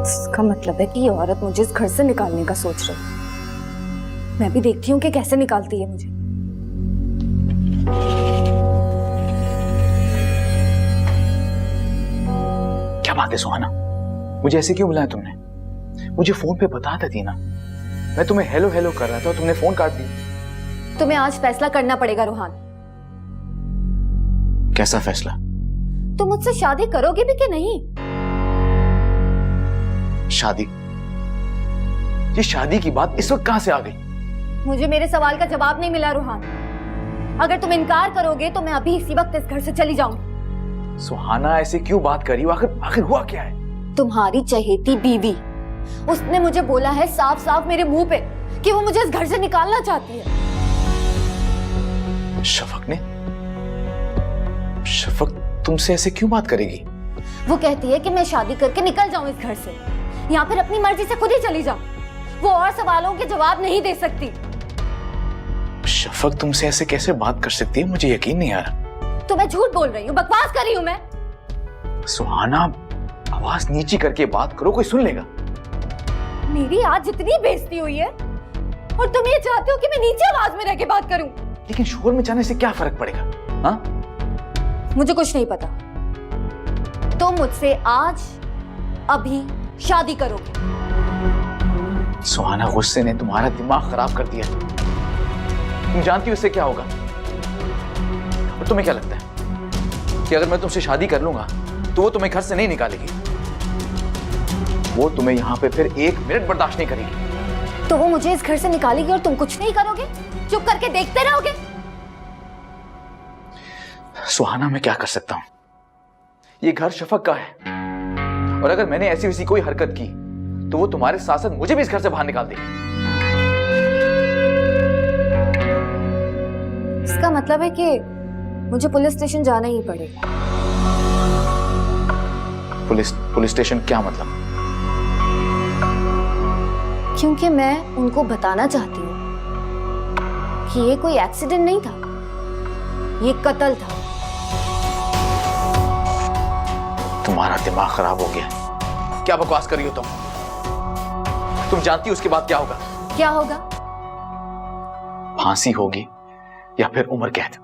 इसका मतलब है कि ये औरत मुझे इस घर से निकालने का सोच रही है। मैं भी देखती हूँ कि कैसे निकालती है मुझे। क्या बात है सुहाना, मुझे ऐसे क्यों बुलाया तुमने? मुझे फोन पे बता देती ना, मैं तुम्हें हेलो हेलो कर रहा था और तुमने फोन काट दिया। तुम्हें आज फैसला करना पड़ेगा रोहान। कैसा फैसला? तुम मुझसे शादी करोगे भी कि नहीं? शादी? ये शादी की बात इस वक्त कहां से आ गई? मुझे मेरे सवाल का जवाब नहीं मिला रोहान। अगर तुम इनकार करोगे तो मैं अभी इसी वक्त इस घर से चली जाऊंगी। सुहाना ऐसे क्यों बात कर रही हो? आखिर हुआ क्या है? तुम्हारी चहेती बीवी, उसने मुझे बोला है साफ साफ मेरे मुंह पे कि वो मुझे इस घर से निकालना चाहती है। शफक ने? शफक तुमसे ऐसे क्यों बात करेगी? वो कहती है कि मैं शादी करके निकल जाऊं इस घर से, या फिर अपनी मर्जी से खुद ही चली जाऊं। वो और सवालों के जवाब नहीं दे सकती। शफक तुमसे ऐसे कैसे बात कर सकती है? मुझे यकीन नहीं आ रहा। तो मैं झूठ बोल रही हूँ, बकवास कर रही हूँ मैं? सुहाना, आवाज नीची करके बात करो, कोई सुन लेगा। मेरी आज जितनी बेइज्जती हुई है और तुम ये चाहते हो कि मैं नीचे आवाज में रह के बात करूं। लेकिन शोर में जाने से क्या फर्क पड़ेगा? हाँ? मुझे कुछ नहीं पता। तुम मुझसे आज अभी शादी करोगे। सुहाना, गुस्से ने तुम्हारा दिमाग खराब कर दिया। तुम जानती हो इससे क्या होगा? और तुम्हें क्या लगता है कि अगर मैं तुमसे शादी कर लूंगा तो वो तुम्हें घर से नहीं निकालेगी? वो तुम्हें यहां पे फिर एक मिनट बर्दाश्त नहीं करेगी। तो वो मुझे इस घर से निकालेगी और तुम कुछ नहीं करोगे? चुप करके देखते रहोगे? सुहाना, मैं क्या कर सकता हूं? ये घर शफक का है, और अगर मैंने ऐसी वैसी कोई हरकत की तो वो तुम्हारे साथ साथ मुझे भी इस घर से बाहर निकाल देगी। इसका मतलब है कि मुझे पुलिस स्टेशन जाना ही पड़ेगा। Police station? क्या मतलब? क्योंकि मैं उनको बताना चाहती हूँ कि ये कोई एक्सीडेंट नहीं था, ये कत्ल था। तुम्हारा दिमाग खराब हो गया। क्या बकवास कर रही हो तुम? तुम जानती हो उसके बाद क्या होगा? क्या होगा? फांसी होगी या फिर उम्र कैद।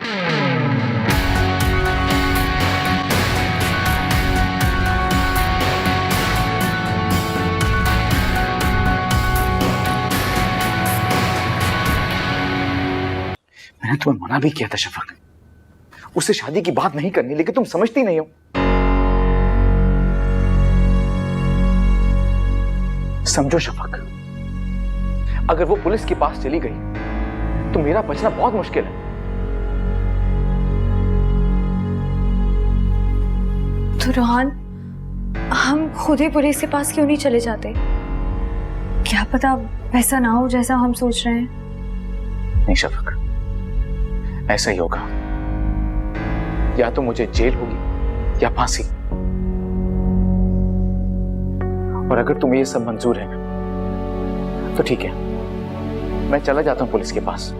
मैंने तुम्हें मना भी किया था शफक, उससे शादी की बात नहीं करनी, लेकिन तुम समझती नहीं हो। समझो शफक, अगर वो पुलिस के पास चली गई तो मेरा बचना बहुत मुश्किल है। तो रोहान, हम खुद ही पुलिस के पास क्यों नहीं चले जाते? क्या पता वैसा ना हो जैसा हम सोच रहे हैं। नहीं शफक, ऐसा ही होगा। या तो मुझे जेल होगी या फांसी। और अगर तुम्हें ये सब मंजूर है तो ठीक है, मैं चला जाता हूं पुलिस के पास,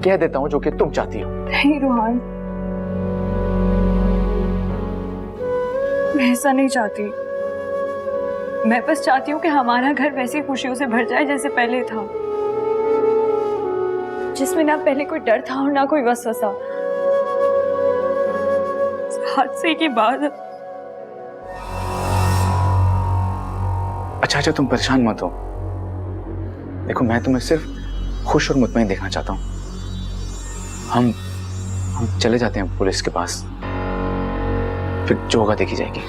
कह देता हूं जो कि तुम चाहती हो। नहीं रोहान, मैं ऐसा नहीं चाहती। मैं बस चाहती हूँ कि हमारा घर वैसी खुशियों से भर जाए जैसे पहले था, जिसमें ना पहले कोई डर था और ना कोई वसवसा। हादसे के बाद अच्छा, तुम परेशान मत हो। देखो, मैं तुम्हें सिर्फ खुश और मुतमईन देखना चाहता हूं। हम चले जाते हैं पुलिस के पास, फिर जो होगा देखी जाएगी।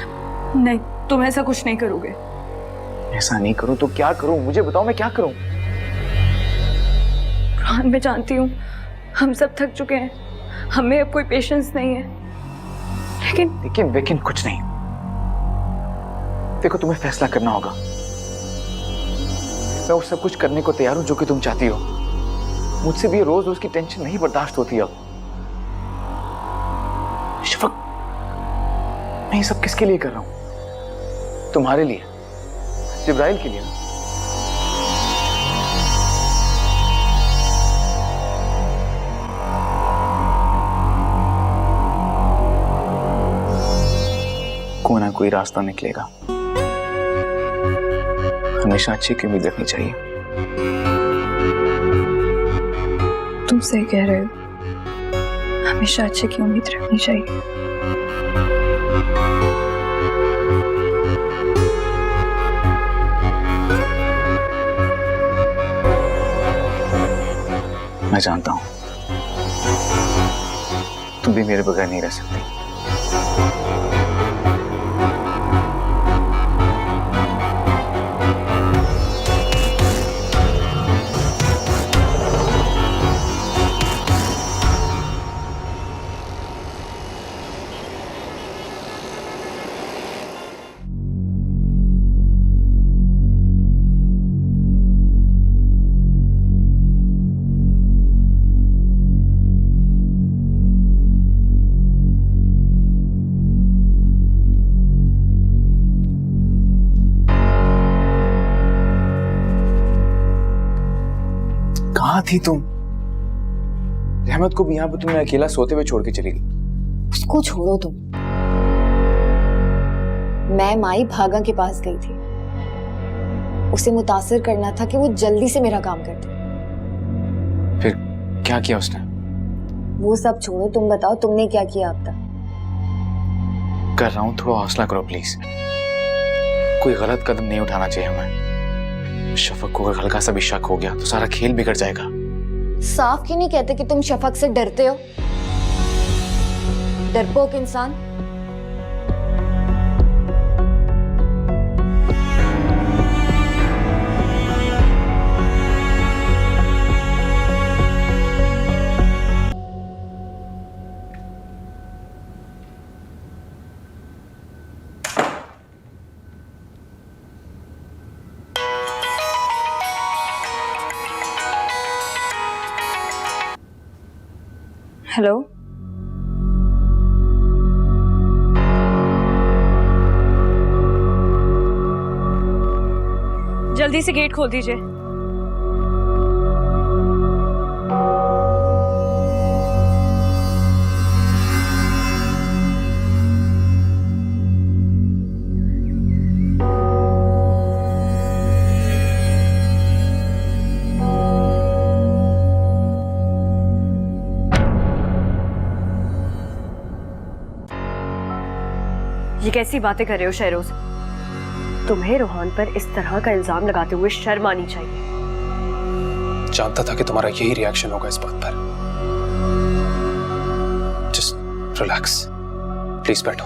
नहीं, तुम ऐसा कुछ नहीं करोगे। ऐसा नहीं करूं तो क्या करूं? मुझे बताओ, मैं क्या करूं? हाँ, मैं जानती हूँ हम सब थक चुके हैं, हमें अब कोई पेशेंस नहीं है, लेकिन कुछ नहीं। देखो, तुम्हें फैसला करना होगा। मैं वो सब कुछ करने को तैयार हूं जो कि तुम चाहती हो। मुझसे भी रोज रोज की टेंशन नहीं बर्दाश्त होती अब। शफक, मैं ये सब किसके लिए कर रहा हूं? तुम्हारे लिए, जिब्राइल के लिए। कोई ना कोई रास्ता निकलेगा। हमेशा अच्छे की उम्मीद रखनी चाहिए। तुम सही कह रहे हो, हमेशा अच्छे की उम्मीद रखनी चाहिए। मैं जानता हूं तुम भी मेरे बगैर नहीं रह सकती। कहाँ थी तुम? रहमत को भी यहाँ पे तुमने अकेला सोते हुए छोड़ के चली गई। उसको छोड़ो तुम। मैं माई भागा के पास गई थी, उसे मुतासिर करना था कि वो जल्दी से मेरा काम कर दे। फिर क्या किया उसने? वो सब छोड़ो, तुम बताओ तुमने क्या किया अब तक? कर रहा हूं, थोड़ा हौसला करो प्लीज। कोई गलत कदम नहीं उठाना चाहिए हमें। शफक को अगर हल्का सा भी शक हो गया तो सारा खेल बिगड़ जाएगा। साफ क्यों नहीं कहते कि तुम शफक से डरते हो? डरपोक इंसान। हेलो, जल्दी से गेट खोल दीजिए। ये कैसी बातें कर रहे हो शहरोज? तुम्हें रोहान पर इस तरह का इल्जाम लगाते हुए शर्म आनी चाहिए। जानता था कि तुम्हारा यही रिएक्शन होगा इस बात पर। जस्ट रिलैक्स, प्लीज बैठो।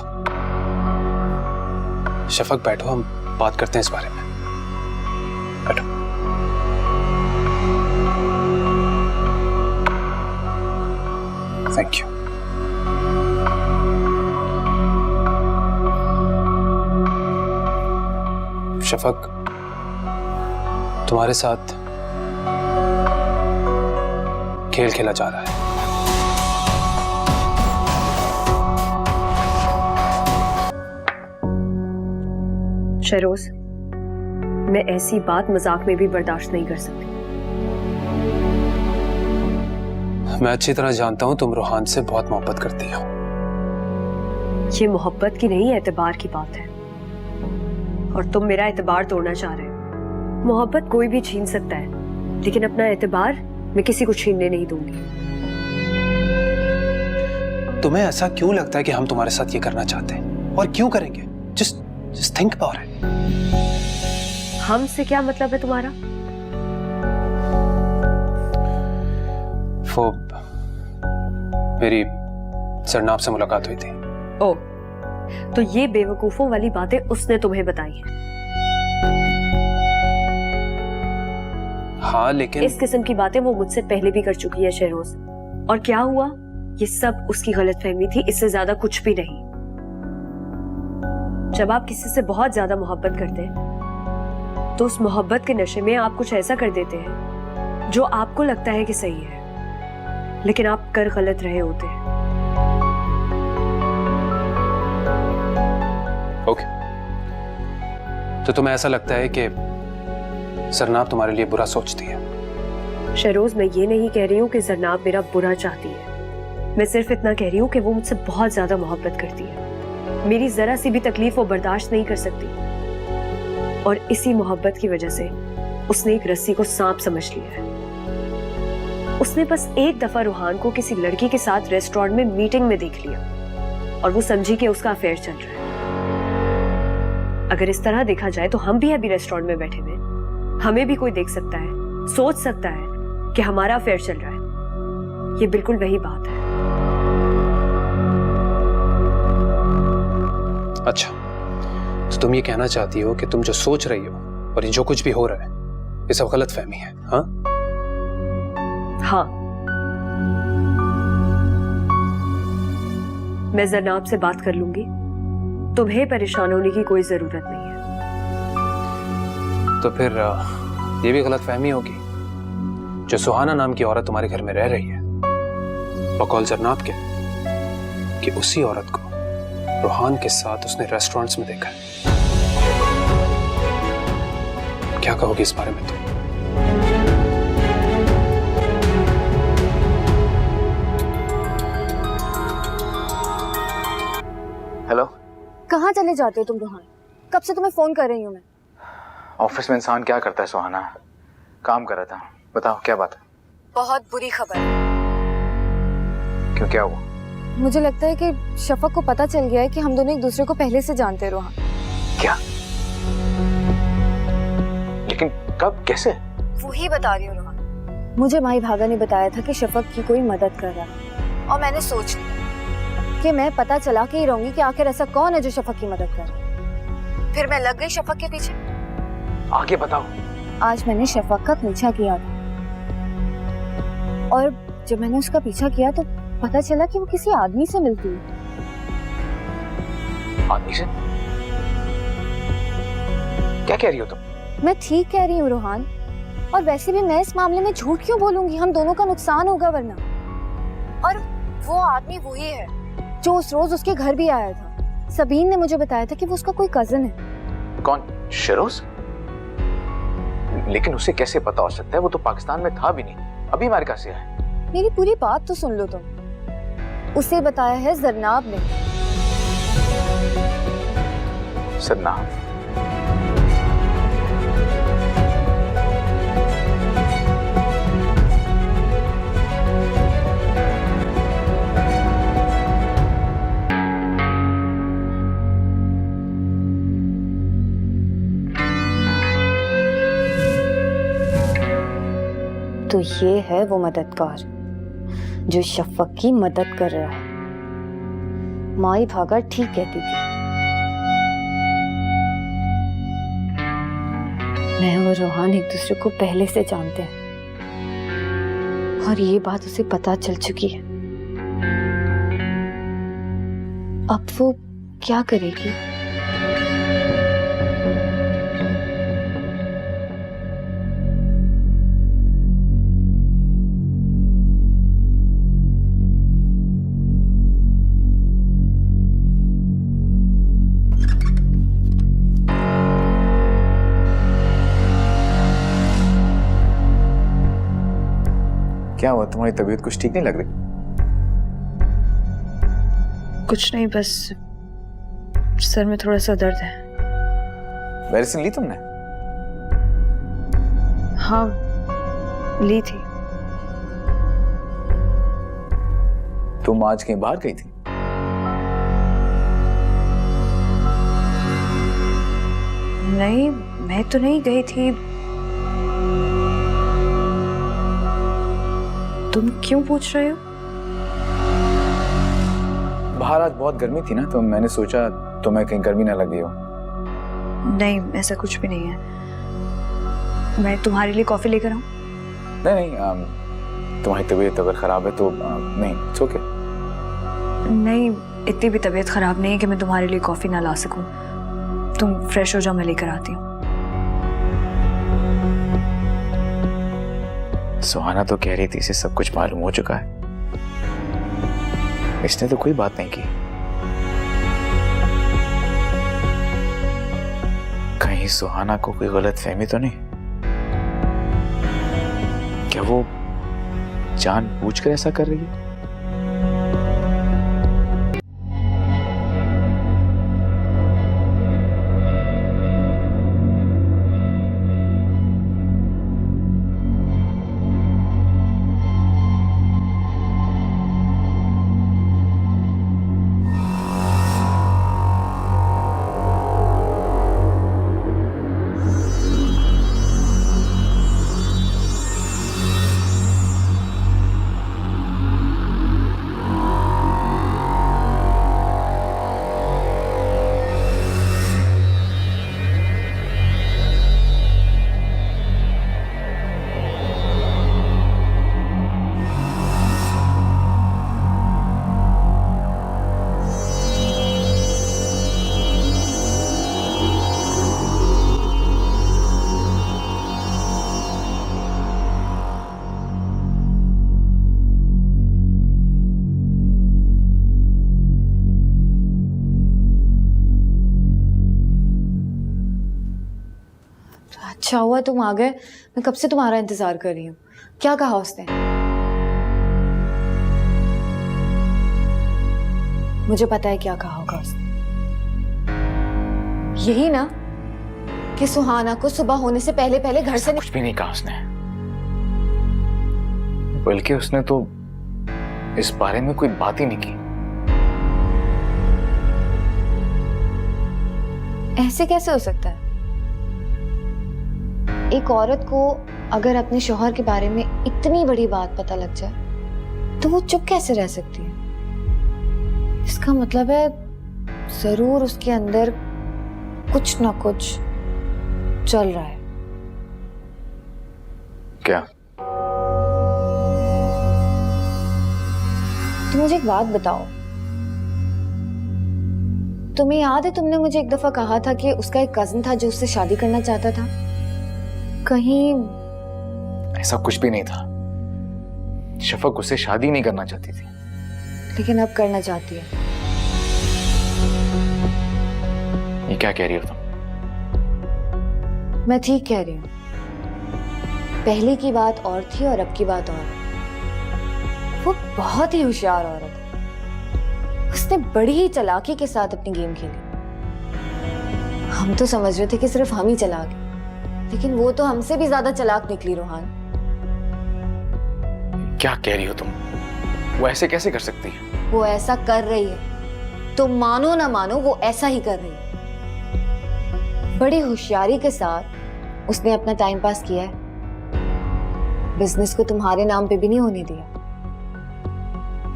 शफक बैठो, हम बात करते हैं इस बारे में। बैठो। Thank you. शफक, तुम्हारे साथ खेल खेला जा रहा है। शहरोज, मैं ऐसी बात मजाक में भी बर्दाश्त नहीं कर सकती। मैं अच्छी तरह जानता हूं तुम रोहान से बहुत मोहब्बत करती हो। ये मोहब्बत की नहीं, एतबार की बात है, और तुम मेरा एतबार तोड़ना चाह रहे हो। मोहब्बत कोई भी छीन सकता है, लेकिन अपना एतबार मैं किसी को छीनने नहीं दूंगी। तुम्हें ऐसा क्यों लगता है कि हम तुम्हारे साथ ये करना चाहते हैं, और क्यों करेंगे? Just think about it. हमसे क्या मतलब है तुम्हारा? वो मेरी सरनाब से मुलाकात हुई थी। ओ, तो ये बेवकूफों वाली बातें उसने तुम्हें बताई हैं? हाँ, लेकिन इस किस्म की बातें वो मुझसे पहले भी कर चुकी है शहरोज। और क्या हुआ? ये सब उसकी गलतफहमी थी, इससे ज्यादा कुछ भी नहीं। जब आप किसी से बहुत ज्यादा मोहब्बत करते हैं तो उस मोहब्बत के नशे में आप कुछ ऐसा कर देते हैं जो आपको लगता है कि सही है, लेकिन आप कर गलत रहे होते हैं। ओके, तो तुम्हें ऐसा लगता है कि सरनाब तुम्हारे लिए बुरा सोचती है? शहरोज, मैं ये नहीं कह रही हूँ कि जरनाब मेरा बुरा चाहती है। मैं सिर्फ इतना कह रही हूँ कि वो मुझसे बहुत ज्यादा मोहब्बत करती है। मेरी जरा सी भी तकलीफ वो बर्दाश्त नहीं कर सकती। और इसी मोहब्बत की वजह से उसने एक रस्सी को सांप समझ लिया है। उसने बस एक दफा रूहान को किसी लड़की के साथ रेस्टोरेंट में मीटिंग में देख लिया और वो समझी कि उसका अफेयर चल रहा है। अगर इस तरह देखा जाए तो हम भी अभी रेस्टोरेंट में बैठे हुए, हमें भी कोई देख सकता है, सोच सकता है कि हमारा अफेयर चल रहा है। ये बिल्कुल वही बात है। अच्छा, तो तुम ये कहना चाहती हो कि तुम जो सोच रही हो और ये जो कुछ भी हो रहा है ये सब गलत फहमी है? हाँ हाँ, मैं जरनाब से बात कर लूंगी, तुम्हें परेशान होने की कोई जरूरत नहीं है। तो फिर ये भी गलत फहमी होगी जो सुहाना नाम की औरत तुम्हारे घर में रह रही है बकौल जरनाब के, कि उसी औरत को रूहान के साथ उसने रेस्टोरेंट्स में देखा है। क्या कहोगी इस बारे में तुम? हेलो, कहाँ चले जाते हो तुम रोहान? कब से तुम्हें फोन कर रही हूँ मैं। ऑफिस में इंसान क्या करता है सुहाना? काम कर रहा था। बताओ क्या बात है? बहुत बुरी खबर। क्यों, क्या हुआ? मुझे लगता है कि शफक को पता चल गया है कि हम दोनों एक दूसरे को पहले से जानते हैं रोहान। क्या? लेकिन कब, कैसे? वो ही बता रही हूँ रोहान। मुझे माई भागा ने बताया था कि शफक की कोई मदद कर रहा है और मैंने सोच लिया कि मैं पता चला के ही रहूंगी कि आखिर ऐसा कौन है जो शफक की मदद कर रहा है। फिर मैं लग गई शफक के पीछे। आगे बताओ। आज मैंने शफक का पीछा किया था और जब मैंने उसका पीछा किया तो पता चला कि वो किसी आदमी से मिलती है। आदमी से? क्या कह रही हो तुम? मैं ठीक कह रही हूँ रोहान, और वैसे भी मैं इस मामले में झूठ क्यों बोलूंगी? हम दोनों का नुकसान होगा वरना। और वो आदमी वही है जो उस रोज उसके घर भी आया था। सबीन ने मुझे बताया था कि वो उसका कोई कजिन है। कौन? शिरोज? लेकिन उसे कैसे पता हो सकता है? वो तो पाकिस्तान में था भी नहीं, अभी अमेरिका से है। मेरी पूरी बात तो सुन लो तुम। उसे बताया है जरनाब ने। जरनाब? तो ये है वो मददगार जो शफक की मदद कर रहा है। माई भागा ठीक कहती थी। मैं और रोहान एक दूसरे को पहले से जानते हैं और ये बात उसे पता चल चुकी है। अब वो क्या करेगी? क्या हुआ? तुम्हारी तबीयत कुछ ठीक नहीं लग रही? कुछ नहीं, बस सर में थोड़ा सा दर्द है। मेडिसिन ली तुमने? हाँ, ली थी। तुम आज कहीं बाहर गई थी? नहीं, मैं तो नहीं गई थी। तुम क्यों पूछ रहे हो? बाहर आज बहुत गर्मी थी ना, तो मैंने सोचा तुम्हें कहीं गर्मी ना लगी हो। नहीं, ऐसा कुछ भी नहीं है। मैं तुम्हारे लिए कॉफी लेकर आऊं? नहीं, तुम्हारी तबीयत अगर खराब है तो नहीं, इट्स ओके। नहीं, इतनी भी तबीयत खराब नहीं है कि मैं तुम्हारे लिए कॉफी ना ला सकूं। तुम फ्रेश हो जाओ, मैं लेकर आती हूँ। सुहाना तो कह रही थी इसे सब कुछ मालूम हो चुका है। इसने तो कोई बात नहीं की। कहीं सुहाना को कोई गलत फहमी तो नहीं? क्या वो जानबूझकर ऐसा कर रही है? अच्छा हुआ तुम आ गए, मैं कब से तुम्हारा इंतजार कर रही हूँ। क्या कहा उसने? मुझे पता है क्या कहा होगा उसने। यही ना कि सुहाना को सुबह होने से पहले पहले घर से कुछ भी नहीं कहा उसने, बल्कि उसने तो इस बारे में कोई बात ही नहीं की। ऐसे कैसे हो सकता है? एक औरत को अगर अपने शौहर के बारे में इतनी बड़ी बात पता लग जाए तो वो चुप कैसे रह सकती है? इसका मतलब है जरूर उसके अंदर कुछ ना कुछ चल रहा है। क्या? तो मुझे एक बात बताओ, तुम्हें याद है तुमने मुझे एक दफा कहा था कि उसका एक कजिन था जो उससे शादी करना चाहता था? कहीं ऐसा कुछ भी नहीं था। शफक उससे शादी नहीं करना चाहती थी, लेकिन अब करना चाहती है। ये क्या कह रही हो तुम? मैं ठीक कह रही हूँ। पहले की बात और थी और अब की बात और है। वो बहुत ही होशियार औरत है। उसने बड़ी ही चालाकी के साथ अपनी गेम खेली। हम तो समझ रहे थे कि सिर्फ हम ही चालाक हैं, लेकिन वो तो हमसे भी ज्यादा चालाक निकली। रोहान, क्या कह रही हो तुम? वो ऐसे कैसे कर सकती है? वो ऐसा कर रही है, तो मानो ना मानो वो ऐसा ही कर रही है। बड़ी होशियारी के साथ उसने अपना टाइम पास किया है। बिजनेस को तुम्हारे नाम पे भी नहीं होने दिया,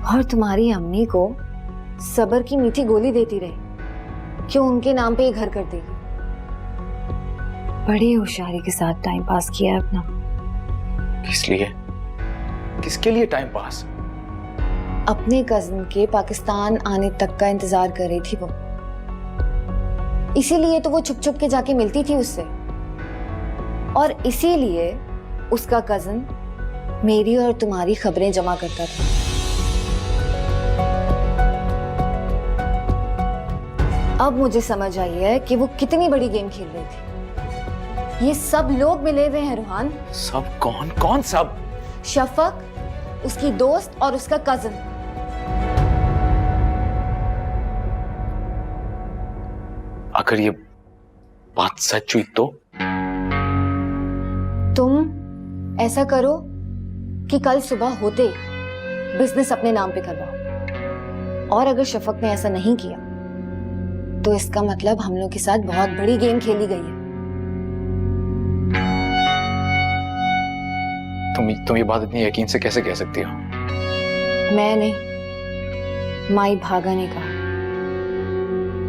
और तुम्हारी अम्मी को सब्र की मीठी गोली देती रही क्यों उनके नाम पे ये घर कर देगी। बड़ी होशियारी के साथ टाइम पास किया है अपना। किस लिए? किसके लिए टाइम पास? अपने कजिन के पाकिस्तान आने तक का इंतजार कर रही थी वो। इसीलिए तो वो छुप छुप के जाके मिलती थी उससे, और इसीलिए उसका कजिन मेरी और तुम्हारी खबरें जमा करता था। अब मुझे समझ आई है कि वो कितनी बड़ी गेम खेल रही थी। ये सब लोग मिले हुए हैं रोहान। सब? कौन कौन सब? शफक, उसकी दोस्त और उसका कजिन। अगर ये बात सच हुई तो? तुम ऐसा करो कि कल सुबह होते बिजनेस अपने नाम पे करवाओ, और अगर शफक ने ऐसा नहीं किया तो इसका मतलब हम लोग के साथ बहुत बड़ी गेम खेली गई है। तुम ये बात इतनी यकीन से कैसे कह सकती हो? मैं नहीं, माई भागा ने कहा।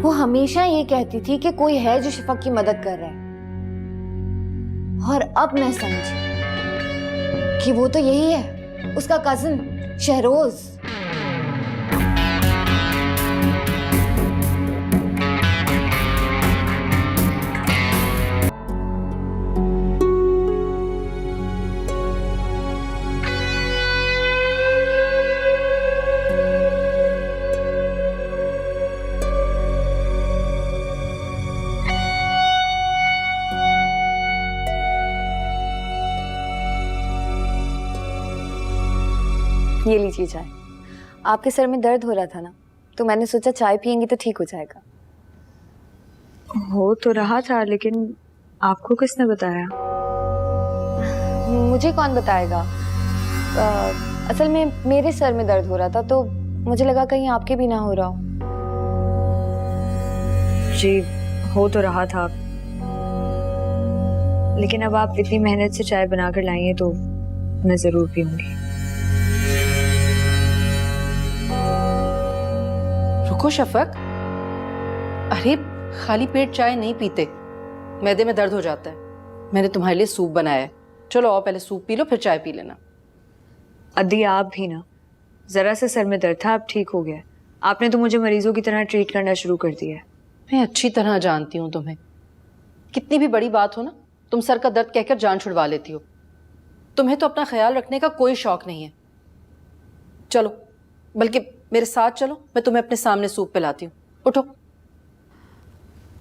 वो हमेशा ये कहती थी कि कोई है जो शफक की मदद कर रहा है, और अब मैं समझी कि वो तो यही है, उसका कजिन शहरोज। ये लीजिए चाय। आपके सर में दर्द हो रहा था ना, तो मैंने सोचा चाय पियेंगी तो ठीक हो जाएगा। हो तो रहा था, लेकिन आपको किसने बताया? मुझे कौन बताएगा? असल में मेरे सर में दर्द हो रहा था, तो मुझे लगा कहीं आपके भी ना हो रहा हो। जी हो तो रहा था, लेकिन अब आप इतनी मेहनत से चाय बनाकर लाई हैं तो मैं जरूर पीऊंगी। रुको शफक, अरे खाली पेट चाय नहीं पीते, मैदे में दर्द हो जाता है। मैंने तुम्हारे लिए सूप बनाया है, चलो आओ पहले सूप पी लो फिर चाय पी लेना। अद्दी आप भी ना, जरा से सर में दर्द था, अब ठीक हो गया। आपने तो मुझे मरीजों की तरह ट्रीट करना शुरू कर दिया है। मैं अच्छी तरह जानती हूँ तुम्हें, कितनी भी बड़ी बात हो ना तुम सर का दर्द कहकर जान छुड़वा लेती हो। तुम्हें तो अपना ख्याल रखने का कोई शौक नहीं है। चलो बल्कि मेरे साथ चलो, मैं तुम्हें अपने सामने सूप पिलाती हूँ। उठो।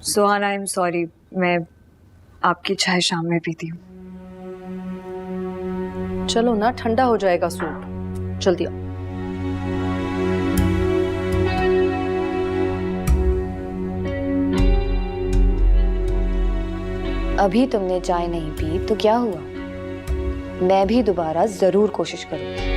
सुहाना, आई एम सॉरी, मैं आपकी चाय शाम में पीती हूँ। चलो ना, ठंडा हो जाएगा सूप, जल्दी आओ। अभी तुमने चाय नहीं पी तो क्या हुआ, मैं भी दोबारा जरूर कोशिश करूंगी।